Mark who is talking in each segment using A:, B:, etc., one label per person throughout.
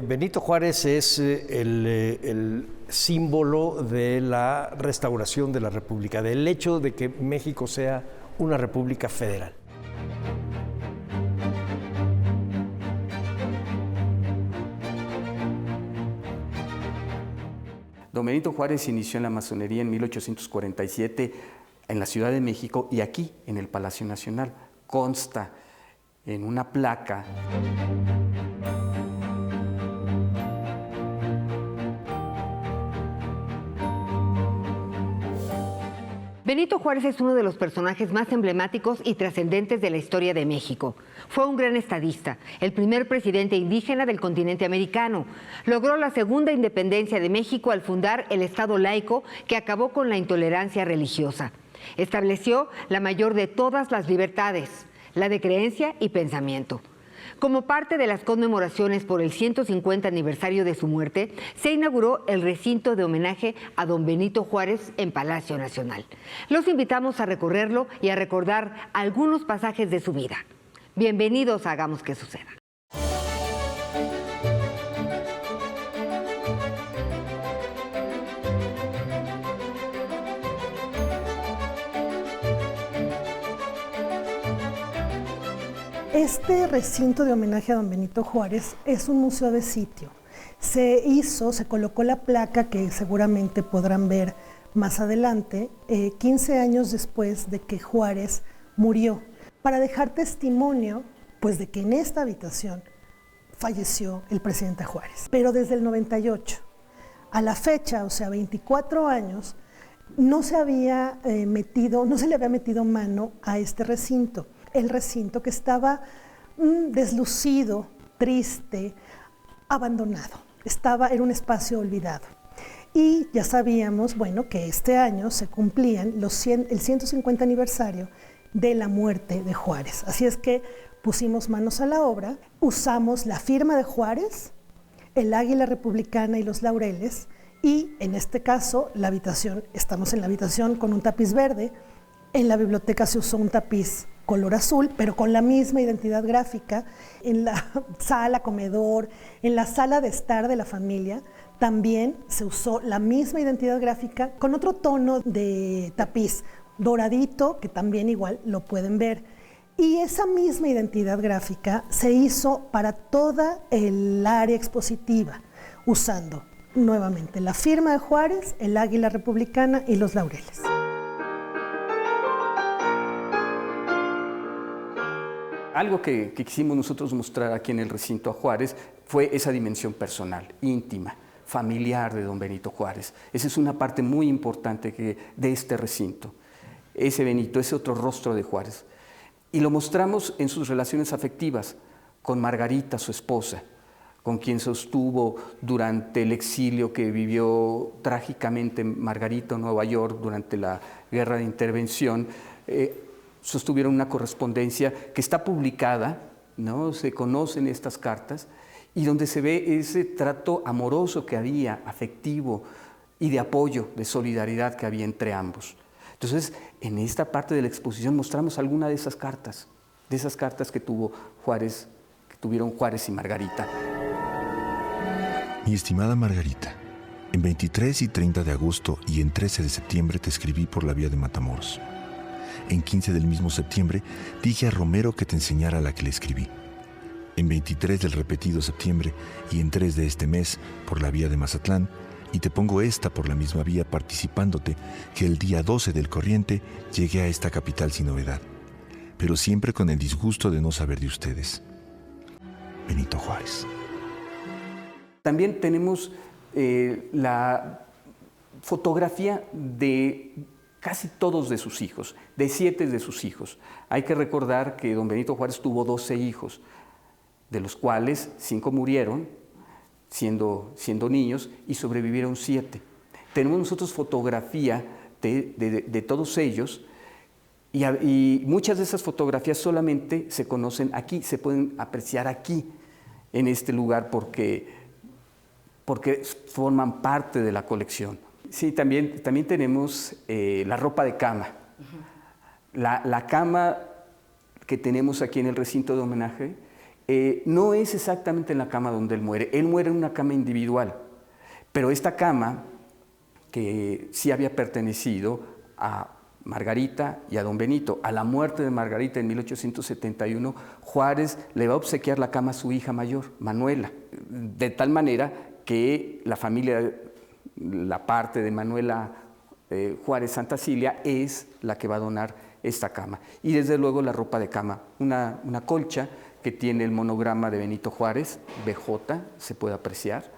A: Benito Juárez es el símbolo de la restauración de la República, del hecho de que México sea una república federal.
B: Don Benito Juárez inició en la masonería en 1847 en la Ciudad de México y aquí, en el Palacio Nacional. Consta en una placa.
C: Benito Juárez es uno de los personajes más emblemáticos y trascendentes de la historia de México. Fue un gran estadista, el primer presidente indígena del continente americano. Logró la segunda independencia de México al fundar el Estado laico que acabó con la intolerancia religiosa. Estableció la mayor de todas las libertades, la de creencia y pensamiento. Como parte de las conmemoraciones por el 150 aniversario de su muerte, se inauguró el recinto de homenaje a don Benito Juárez en Palacio Nacional. Los invitamos a recorrerlo y a recordar algunos pasajes de su vida. Bienvenidos a Hagamos que Suceda.
D: Este recinto de homenaje a don Benito Juárez es un museo de sitio. Se colocó la placa que seguramente podrán ver más adelante, 15 años después de que Juárez murió, para dejar testimonio pues, de que en esta habitación falleció el presidente Juárez. Pero desde el 98 a la fecha, o sea, 24 años, no se le había metido mano a este recinto. El recinto que estaba deslucido, triste, abandonado. Era un espacio olvidado. Y ya sabíamos, bueno, que este año se cumplían el 150 aniversario de la muerte de Juárez. Así es que pusimos manos a la obra, usamos la firma de Juárez, el águila republicana y los laureles, y en este caso estamos en la habitación con un tapiz verde. En la biblioteca se usó un tapiz color azul, pero con la misma identidad gráfica. En la sala, comedor, en la sala de estar de la familia, también se usó la misma identidad gráfica con otro tono de tapiz doradito, que también igual lo pueden ver. Y esa misma identidad gráfica se hizo para toda el área expositiva, usando nuevamente la firma de Juárez, el águila republicana y los laureles.
B: Algo que quisimos nosotros mostrar aquí en el recinto a Juárez fue esa dimensión personal, íntima, familiar de don Benito Juárez. Esa es una parte muy importante de este recinto. Ese Benito, ese otro rostro de Juárez. Y lo mostramos en sus relaciones afectivas con Margarita, su esposa, con quien sostuvo durante el exilio que vivió trágicamente Margarita en Nueva York durante la Guerra de Intervención. Sostuvieron una correspondencia que está publicada, ¿no? Se conocen estas cartas, y donde se ve ese trato amoroso que había, afectivo y de apoyo, de solidaridad que había entre ambos. Entonces, en esta parte de la exposición mostramos alguna de esas cartas que tuvieron Juárez y Margarita.
E: Mi estimada Margarita, en 23 y 30 de agosto y en 13 de septiembre te escribí por la vía de Matamoros. En 15 del mismo septiembre dije a Romero que te enseñara la que le escribí. En 23 del repetido septiembre y en 3 de este mes por la vía de Mazatlán, y te pongo esta por la misma vía participándote que el día 12 del corriente llegué a esta capital sin novedad, pero siempre con el disgusto de no saber de ustedes. Benito Juárez.
B: También tenemos la fotografía de casi todos de sus hijos, de 7 de sus hijos. Hay que recordar que don Benito Juárez tuvo 12 hijos, de los cuales 5 murieron siendo niños y sobrevivieron 7. Tenemos nosotros fotografía de todos ellos y muchas de esas fotografías solamente se conocen aquí, se pueden apreciar aquí, en este lugar, porque forman parte de la colección. Sí, también tenemos la ropa de cama. La cama que tenemos aquí en el recinto de homenaje no es exactamente en la cama donde él muere en una cama individual, pero esta cama, que sí había pertenecido a Margarita y a don Benito. A la muerte de Margarita en 1871, Juárez le va a obsequiar la cama a su hija mayor, Manuela, de tal manera que la familia, la parte de Manuela Juárez Santacilia, es la que va a donar esta cama. Y desde luego la ropa de cama, una colcha que tiene el monograma de Benito Juárez, BJ, se puede apreciar.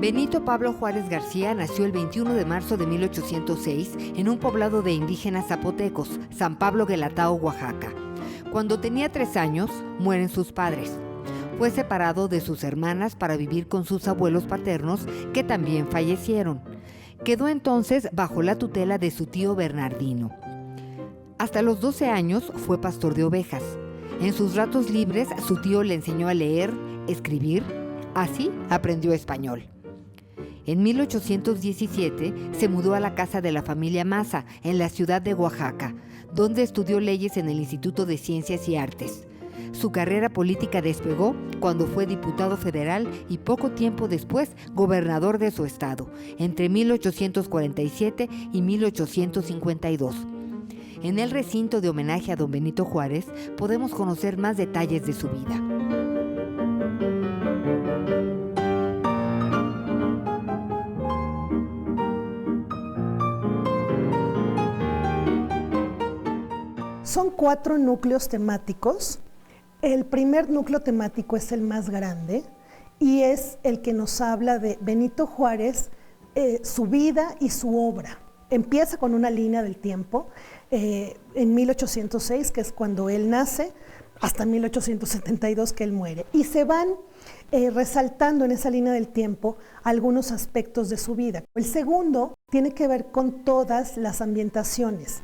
C: Benito Pablo Juárez García nació el 21 de marzo de 1806 en un poblado de indígenas zapotecos, San Pablo Guelatao, Oaxaca. Cuando tenía 3 años, mueren sus padres. Fue separado de sus hermanas para vivir con sus abuelos paternos, que también fallecieron. Quedó entonces bajo la tutela de su tío Bernardino. Hasta los 12 años fue pastor de ovejas. En sus ratos libres, su tío le enseñó a leer, escribir. Así aprendió español. En 1817 se mudó a la casa de la familia Maza, en la ciudad de Oaxaca, donde estudió leyes en el Instituto de Ciencias y Artes. Su carrera política despegó cuando fue diputado federal y poco tiempo después gobernador de su estado, entre 1847 y 1852. En el recinto de homenaje a don Benito Juárez podemos conocer más detalles de su vida.
D: Son 4 núcleos temáticos. El primer núcleo temático es el más grande y es el que nos habla de Benito Juárez, su vida y su obra. Empieza con una línea del tiempo en 1806, que es cuando él nace, hasta 1872 que él muere. Y se van resaltando en esa línea del tiempo algunos aspectos de su vida. El segundo tiene que ver con todas las ambientaciones.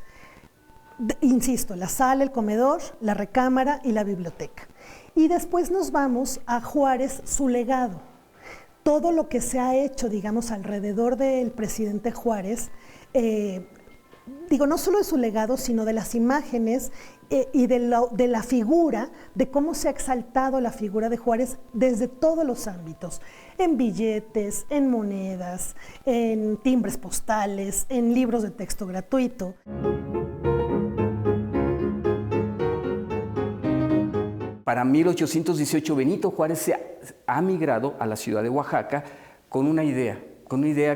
D: Insisto, la sala, el comedor, la recámara y la biblioteca. Y después nos vamos a Juárez, su legado. Todo lo que se ha hecho, digamos, alrededor del presidente Juárez, no solo de su legado, sino de las imágenes y de la figura, de cómo se ha exaltado la figura de Juárez desde todos los ámbitos, en billetes, en monedas, en timbres postales, en libros de texto gratuito.
B: Para 1818, Benito Juárez ha migrado a la ciudad de Oaxaca con una idea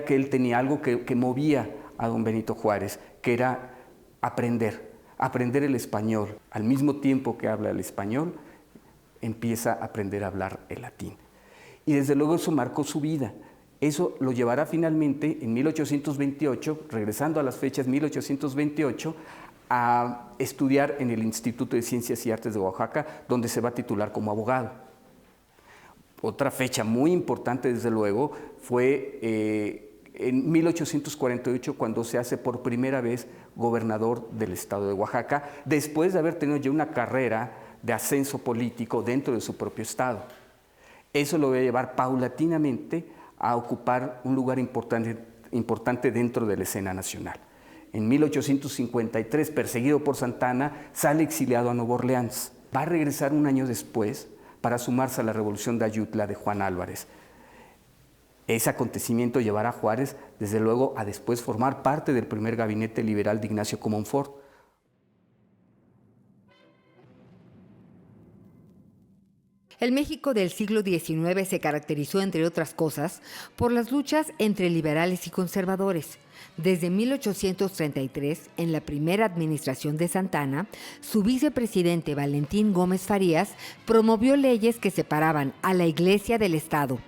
B: que él tenía, algo que movía a don Benito Juárez, que era aprender el español. Al mismo tiempo que habla el español, empieza a aprender a hablar el latín. Y desde luego eso marcó su vida. Eso lo llevará finalmente en 1828, regresando a las fechas 1828, a estudiar en el Instituto de Ciencias y Artes de Oaxaca, donde se va a titular como abogado. Otra fecha muy importante, desde luego, fue en 1848, cuando se hace por primera vez gobernador del estado de Oaxaca, después de haber tenido ya una carrera de ascenso político dentro de su propio estado. Eso lo va a llevar paulatinamente a ocupar un lugar importante dentro de la escena nacional. En 1853, perseguido por Santa Anna, sale exiliado a Nueva Orleans. Va a regresar un año después para sumarse a la revolución de Ayutla de Juan Álvarez. Ese acontecimiento llevará a Juárez, desde luego, a después formar parte del primer gabinete liberal de Ignacio Comonfort.
C: El México del siglo XIX se caracterizó, entre otras cosas, por las luchas entre liberales y conservadores. Desde 1833, en la primera administración de Santa Anna, su vicepresidente Valentín Gómez Farías promovió leyes que separaban a la Iglesia del Estado.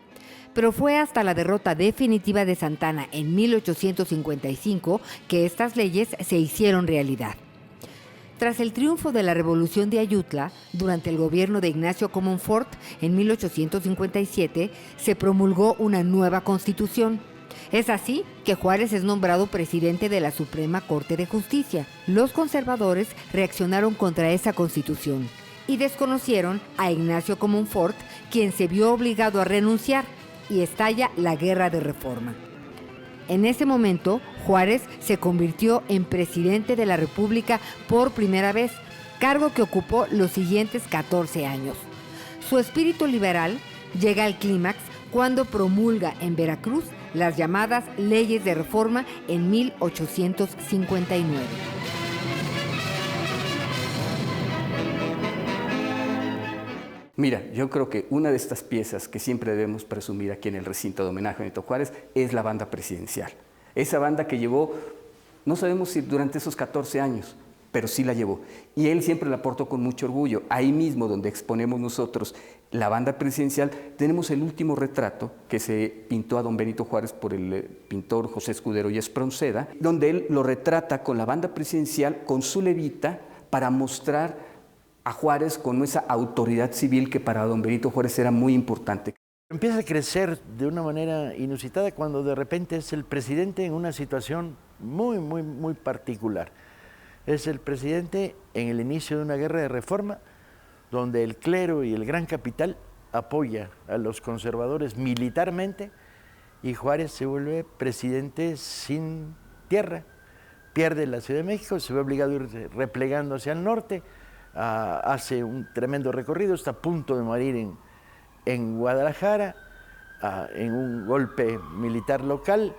C: Pero fue hasta la derrota definitiva de Santa Anna en 1855 que estas leyes se hicieron realidad. Tras el triunfo de la Revolución de Ayutla, durante el gobierno de Ignacio Comonfort, en 1857, se promulgó una nueva constitución. Es así que Juárez es nombrado presidente de la Suprema Corte de Justicia. Los conservadores reaccionaron contra esa constitución y desconocieron a Ignacio Comonfort, quien se vio obligado a renunciar, y estalla la Guerra de Reforma. En ese momento, Juárez se convirtió en presidente de la República por primera vez, cargo que ocupó los siguientes 14 años. Su espíritu liberal llega al clímax cuando promulga en Veracruz las llamadas leyes de reforma en 1859.
B: Mira, yo creo que una de estas piezas que siempre debemos presumir aquí en el recinto de homenaje a Benito Juárez es la banda presidencial. Esa banda que llevó, no sabemos si durante esos 14 años, pero sí la llevó. Y él siempre la portó con mucho orgullo. Ahí mismo donde exponemos nosotros la banda presidencial, tenemos el último retrato que se pintó a don Benito Juárez por el pintor José Escudero y Espronceda, donde él lo retrata con la banda presidencial, con su levita, para mostrar a Juárez con esa autoridad civil que para don Benito Juárez era muy importante.
F: Empieza a crecer de una manera inusitada cuando de repente es el presidente en una situación muy particular. Es el presidente en el inicio de una guerra de reforma donde el clero y el gran capital apoya a los conservadores militarmente y Juárez se vuelve presidente sin tierra, pierde la Ciudad de México, se ve obligado a ir replegando hacia el norte, hace un tremendo recorrido, está a punto de morir en Guadalajara, en un golpe militar local,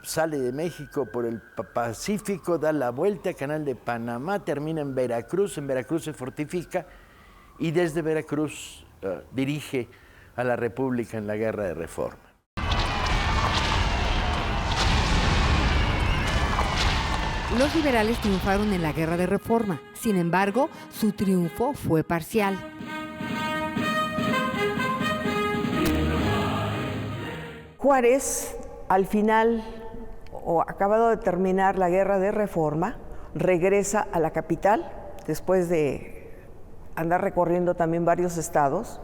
F: sale de México por el Pacífico, da la vuelta al Canal de Panamá, termina en Veracruz se fortifica y desde Veracruz dirige a la República en la Guerra de Reforma.
C: Los liberales triunfaron en la Guerra de Reforma. Sin embargo, su triunfo fue parcial.
G: Juárez, al final, o acabado de terminar la Guerra de Reforma, regresa a la capital, después de andar recorriendo también varios estados,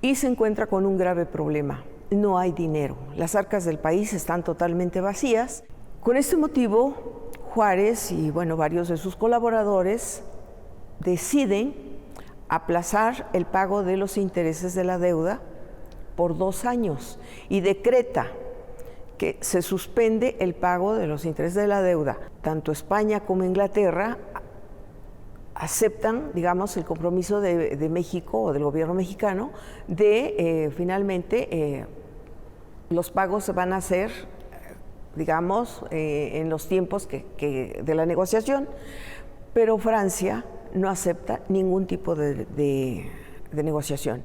G: y se encuentra con un grave problema. No hay dinero. Las arcas del país están totalmente vacías. Con este motivo, Juárez y varios de sus colaboradores deciden aplazar el pago de los intereses de la deuda por 2 años y decreta que se suspende el pago de los intereses de la deuda. Tanto España como Inglaterra aceptan, el compromiso de México o del gobierno mexicano de finalmente los pagos se van a hacer en los tiempos de la negociación, pero Francia no acepta ningún tipo de negociación.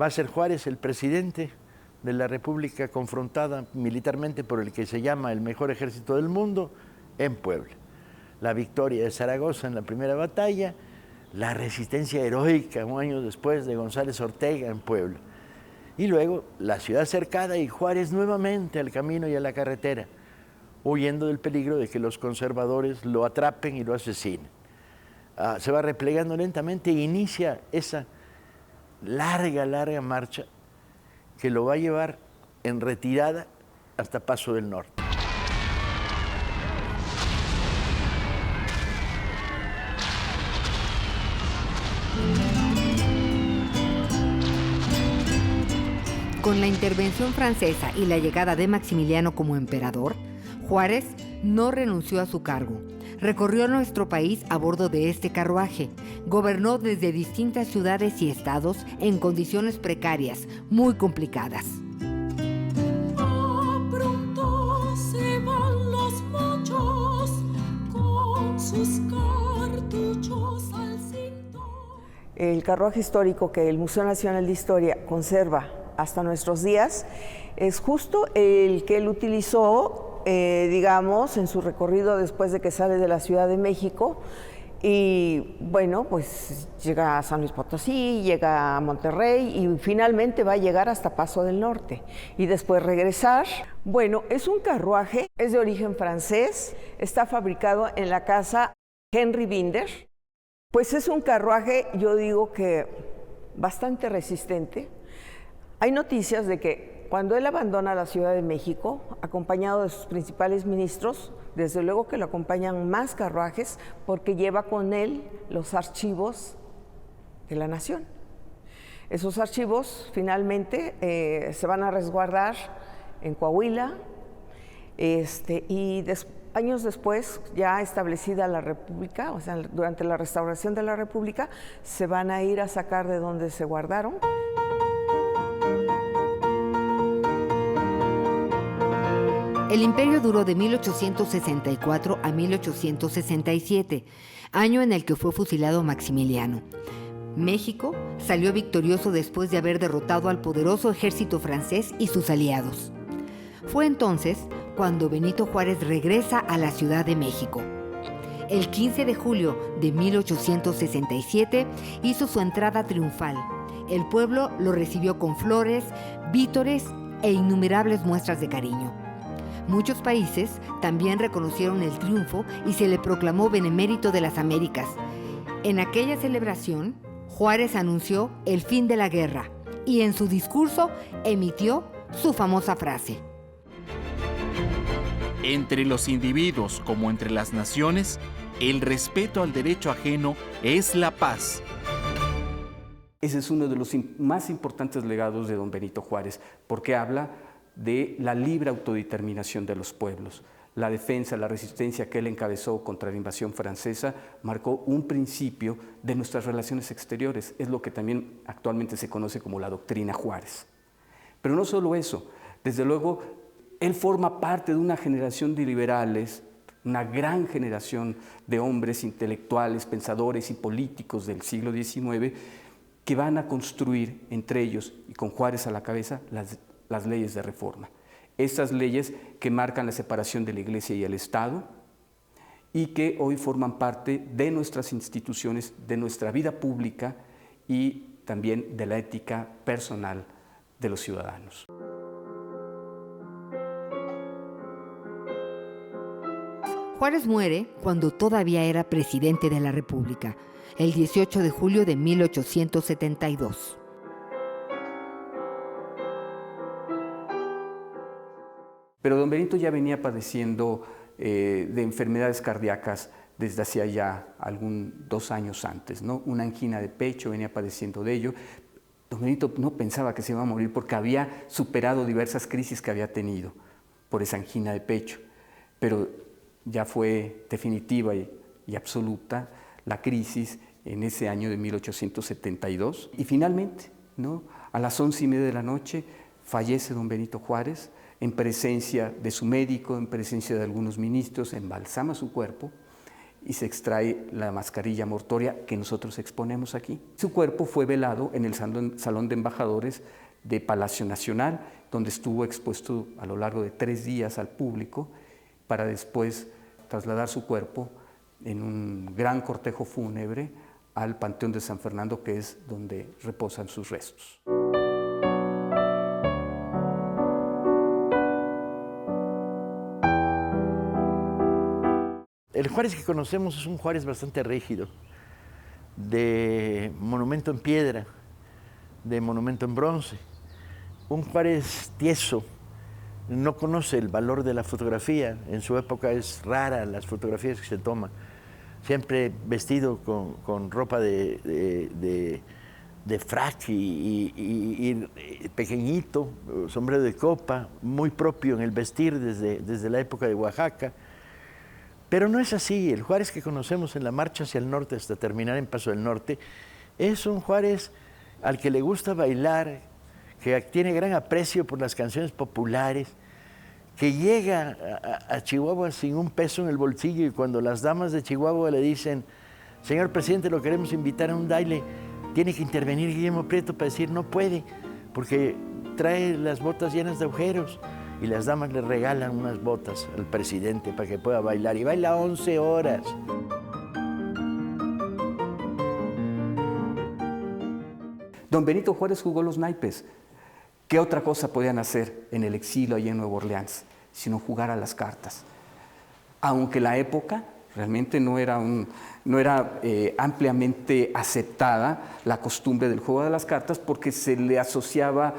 F: Va a ser Juárez el presidente de la República confrontada militarmente por el que se llama el mejor ejército del mundo en Puebla. La victoria de Zaragoza en la primera batalla, la resistencia heroica un año después de González Ortega en Puebla. Y luego la ciudad cercada y Juárez nuevamente al camino y a la carretera, huyendo del peligro de que los conservadores lo atrapen y lo asesinen. Se va replegando lentamente e inicia esa larga marcha que lo va a llevar en retirada hasta Paso del Norte.
C: Con la intervención francesa y la llegada de Maximiliano como emperador, Juárez no renunció a su cargo. Recorrió nuestro país a bordo de este carruaje. Gobernó desde distintas ciudades y estados en condiciones precarias, muy complicadas.
H: Pronto se van los machos con sus cartuchos al cinto.
G: El carruaje histórico que el Museo Nacional de Historia conserva hasta nuestros días es justo el que él utilizó en su recorrido después de que sale de la Ciudad de México y pues llega a San Luis Potosí, llega a Monterrey y finalmente va a llegar hasta Paso del Norte y después regresar. Es un carruaje, es de origen francés, está fabricado en la casa Henry Binder. Pues es un carruaje, yo digo que bastante resistente. Hay noticias de que Cuando él abandona la Ciudad de México, acompañado de sus principales ministros, desde luego que lo acompañan más carruajes, porque lleva con él los archivos de la nación. Esos archivos finalmente se van a resguardar en Coahuila, y años después, ya establecida la República, o sea, durante la restauración de la República, se van a ir a sacar de donde se guardaron.
C: El imperio duró de 1864 a 1867, año en el que fue fusilado Maximiliano. México salió victorioso después de haber derrotado al poderoso ejército francés y sus aliados. Fue entonces cuando Benito Juárez regresa a la Ciudad de México. El 15 de julio de 1867 hizo su entrada triunfal. El pueblo lo recibió con flores, vítores e innumerables muestras de cariño. Muchos países también reconocieron el triunfo y se le proclamó benemérito de las Américas. En aquella celebración, Juárez anunció el fin de la guerra y en su discurso emitió su famosa frase:
I: entre los individuos como entre las naciones, el respeto al derecho ajeno es la paz.
B: Ese es uno de los más importantes legados de don Benito Juárez, porque habla de la libre autodeterminación de los pueblos. La defensa, la resistencia que él encabezó contra la invasión francesa marcó un principio de nuestras relaciones exteriores. Es lo que también actualmente se conoce como la doctrina Juárez. Pero no solo eso, desde luego, él forma parte de una generación de liberales, una gran generación de hombres intelectuales, pensadores y políticos del siglo XIX que van a construir entre ellos, y con Juárez a la cabeza, las leyes de reforma. Estas leyes que marcan la separación de la Iglesia y el Estado y que hoy forman parte de nuestras instituciones, de nuestra vida pública y también de la ética personal de los ciudadanos.
C: Juárez muere cuando todavía era presidente de la República, el 18 de julio de 1872.
B: Pero don Benito ya venía padeciendo de enfermedades cardíacas desde hacía ya 2 años antes, ¿no? Una angina de pecho, venía padeciendo de ello. Don Benito no pensaba que se iba a morir porque había superado diversas crisis que había tenido por esa angina de pecho, pero ya fue definitiva y absoluta la crisis en ese año de 1872. Y finalmente, ¿no?, a las 11:30 de la noche, fallece don Benito Juárez, en presencia de su médico, en presencia de algunos ministros, embalsama su cuerpo y se extrae la mascarilla mortuoria que nosotros exponemos aquí. Su cuerpo fue velado en el Salón de Embajadores de Palacio Nacional, donde estuvo expuesto a lo largo de 3 días al público, para después trasladar su cuerpo en un gran cortejo fúnebre al Panteón de San Fernando, que es donde reposan sus restos.
F: El Juárez que conocemos es un Juárez bastante rígido, de monumento en piedra, de monumento en bronce. Un Juárez tieso, no conoce el valor de la fotografía. En su época es rara las fotografías que se toman. Siempre vestido con ropa de frac y pequeñito, sombrero de copa, muy propio en el vestir desde la época de Oaxaca. Pero no es así. El Juárez que conocemos en la marcha hacia el norte hasta terminar en Paso del Norte es un Juárez al que le gusta bailar, que tiene gran aprecio por las canciones populares, que llega a Chihuahua sin un peso en el bolsillo, y cuando las damas de Chihuahua le dicen: señor presidente, lo queremos invitar a un baile, tiene que intervenir Guillermo Prieto para decir: no puede, porque trae las botas llenas de agujeros. Y las damas le regalan unas botas al presidente para que pueda bailar, y baila 11 horas.
B: Don Benito Juárez jugó los naipes. ¿Qué otra cosa podían hacer en el exilio allá en Nueva Orleans sino jugar a las cartas? Aunque la época realmente no era ampliamente aceptada la costumbre del juego de las cartas, porque se le asociaba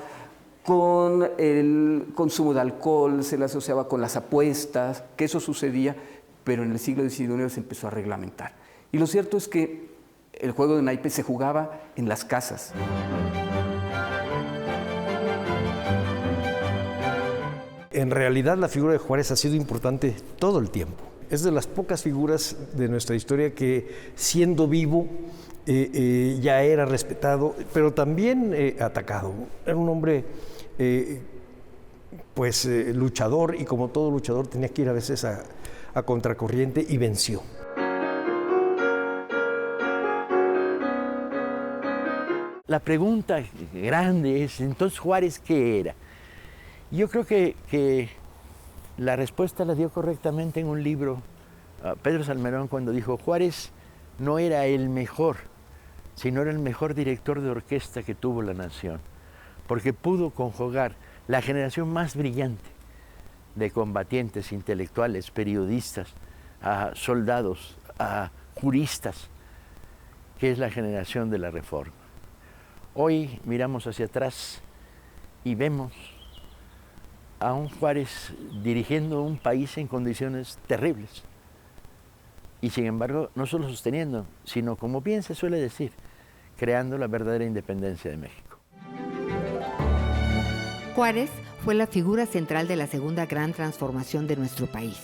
B: con el consumo de alcohol, se le asociaba con las apuestas, que eso sucedía, pero en el siglo XIX se empezó a reglamentar. Y lo cierto es que el juego de naipes se jugaba en las casas.
A: En realidad la figura de Juárez ha sido importante todo el tiempo. Es de las pocas figuras de nuestra historia que, siendo vivo, ya era respetado, pero también atacado. Era un hombre luchador, y como todo luchador tenía que ir a veces a contracorriente, y venció.
F: La pregunta grande es, entonces, ¿Juárez qué era? Yo creo que la respuesta la dio correctamente en un libro Pedro Salmerón, cuando dijo: Juárez no era el mejor, sino era el mejor director de orquesta que tuvo la nación, porque pudo conjugar la generación más brillante de combatientes, intelectuales, periodistas, a soldados, a juristas, que es la generación de la Reforma. Hoy miramos hacia atrás y vemos a un Juárez dirigiendo un país en condiciones terribles. Y sin embargo, no solo sosteniendo, sino, como bien se suele decir, creando la verdadera independencia de México.
C: Juárez fue la figura central de la segunda gran transformación de nuestro país.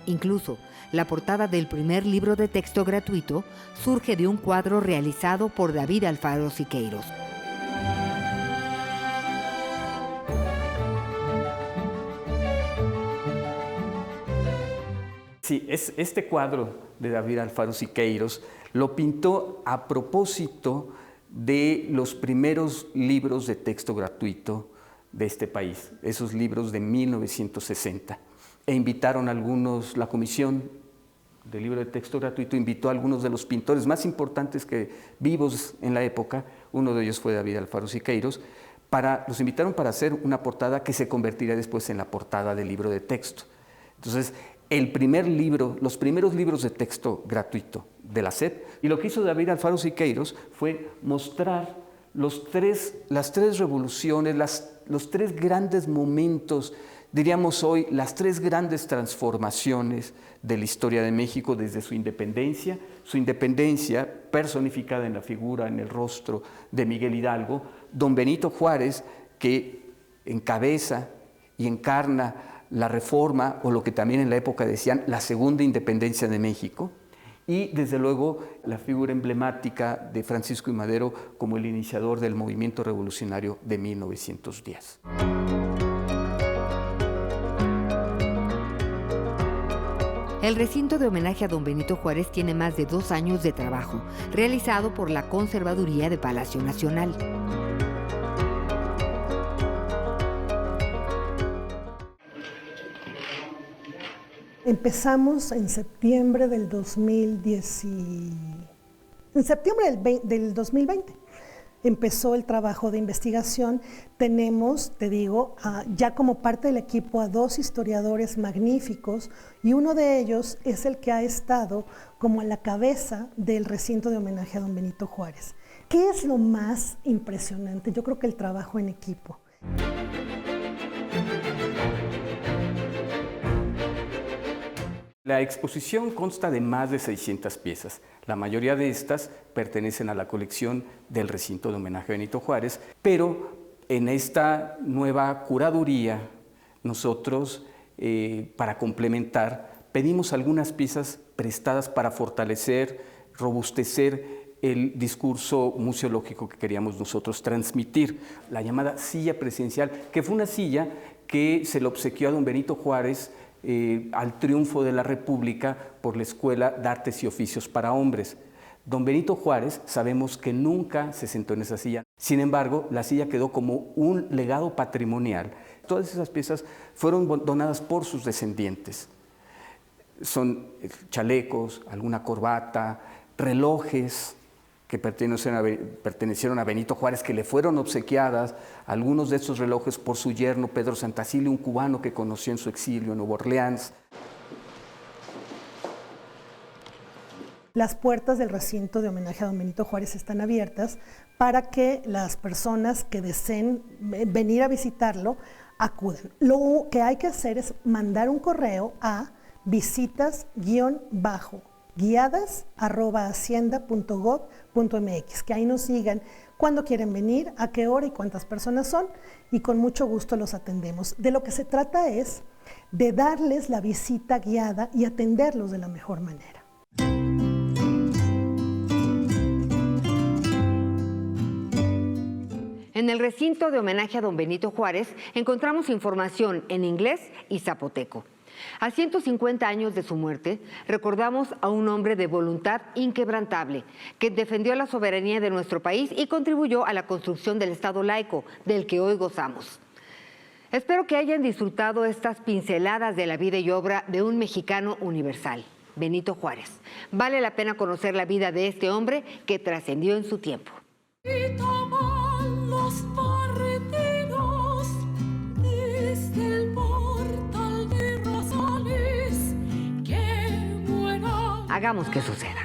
C: Incluso, la portada del primer libro de texto gratuito surge de un cuadro realizado por David Alfaro Siqueiros.
B: Sí, este cuadro de David Alfaro Siqueiros lo pintó a propósito de los primeros libros de texto gratuito de este país, esos libros de 1960. E invitaron a algunos, la Comisión del Libro de Texto Gratuito invitó a algunos de los pintores más importantes vivos en la época, uno de ellos fue David Alfaro Siqueiros, los invitaron para hacer una portada que se convertiría después en la portada del libro de texto. Entonces, los primeros libros de texto gratuito de la SEP, y lo que hizo David Alfaro Siqueiros fue mostrar las tres revoluciones, los tres grandes momentos, diríamos hoy, las tres grandes transformaciones de la historia de México desde su independencia personificada en la figura, en el rostro de Miguel Hidalgo, don Benito Juárez, que encabeza y encarna la Reforma, o lo que también en la época decían la segunda independencia de México, y desde luego la figura emblemática de Francisco I. Madero como el iniciador del movimiento revolucionario de 1910.
C: El recinto de homenaje a don Benito Juárez tiene más de 2 años de trabajo, realizado por la Conservaduría de Palacio Nacional.
D: Empezamos en septiembre del 2020. Empezó el trabajo de investigación. Tenemos, te digo, ya como parte del equipo a 2 historiadores magníficos, y uno de ellos es el que ha estado como a la cabeza del recinto de homenaje a don Benito Juárez. ¿Qué es lo más impresionante? Yo creo que el trabajo en equipo.
B: La exposición consta de más de 600 piezas. La mayoría de estas pertenecen a la colección del recinto de homenaje a Benito Juárez, pero en esta nueva curaduría nosotros, para complementar, pedimos algunas piezas prestadas para fortalecer, robustecer el discurso museológico que queríamos nosotros transmitir. La llamada silla presidencial, que fue una silla que se le obsequió a don Benito Juárez al triunfo de la República por la Escuela de Artes y Oficios para Hombres. Don Benito Juárez sabemos que nunca se sentó en esa silla. Sin embargo, la silla quedó como un legado patrimonial. Todas esas piezas fueron donadas por sus descendientes. Son chalecos, alguna corbata, relojes que pertenecieron a Benito Juárez, que le fueron obsequiadas, algunos de estos relojes por su yerno Pedro Santacilio, un cubano que conoció en su exilio en Nueva Orleans.
D: Las puertas del recinto de homenaje a don Benito Juárez están abiertas para que las personas que deseen venir a visitarlo acudan. Lo que hay que hacer es mandar un correo a visitas-guiadas@hacienda.gov.mx, que ahí nos digan cuándo quieren venir, a qué hora y cuántas personas son, y con mucho gusto los atendemos. De lo que se trata es de darles la visita guiada y atenderlos de la mejor manera.
C: En el recinto de homenaje a don Benito Juárez encontramos información en inglés y zapoteco. A 150 años de su muerte, recordamos a un hombre de voluntad inquebrantable que defendió la soberanía de nuestro país y contribuyó a la construcción del Estado laico del que hoy gozamos. Espero que hayan disfrutado estas pinceladas de la vida y obra de un mexicano universal, Benito Juárez. Vale la pena conocer la vida de este hombre que trascendió en su tiempo.
H: Los partidos desde el portal de Rosales, que buena.
C: Hagamos que suceda.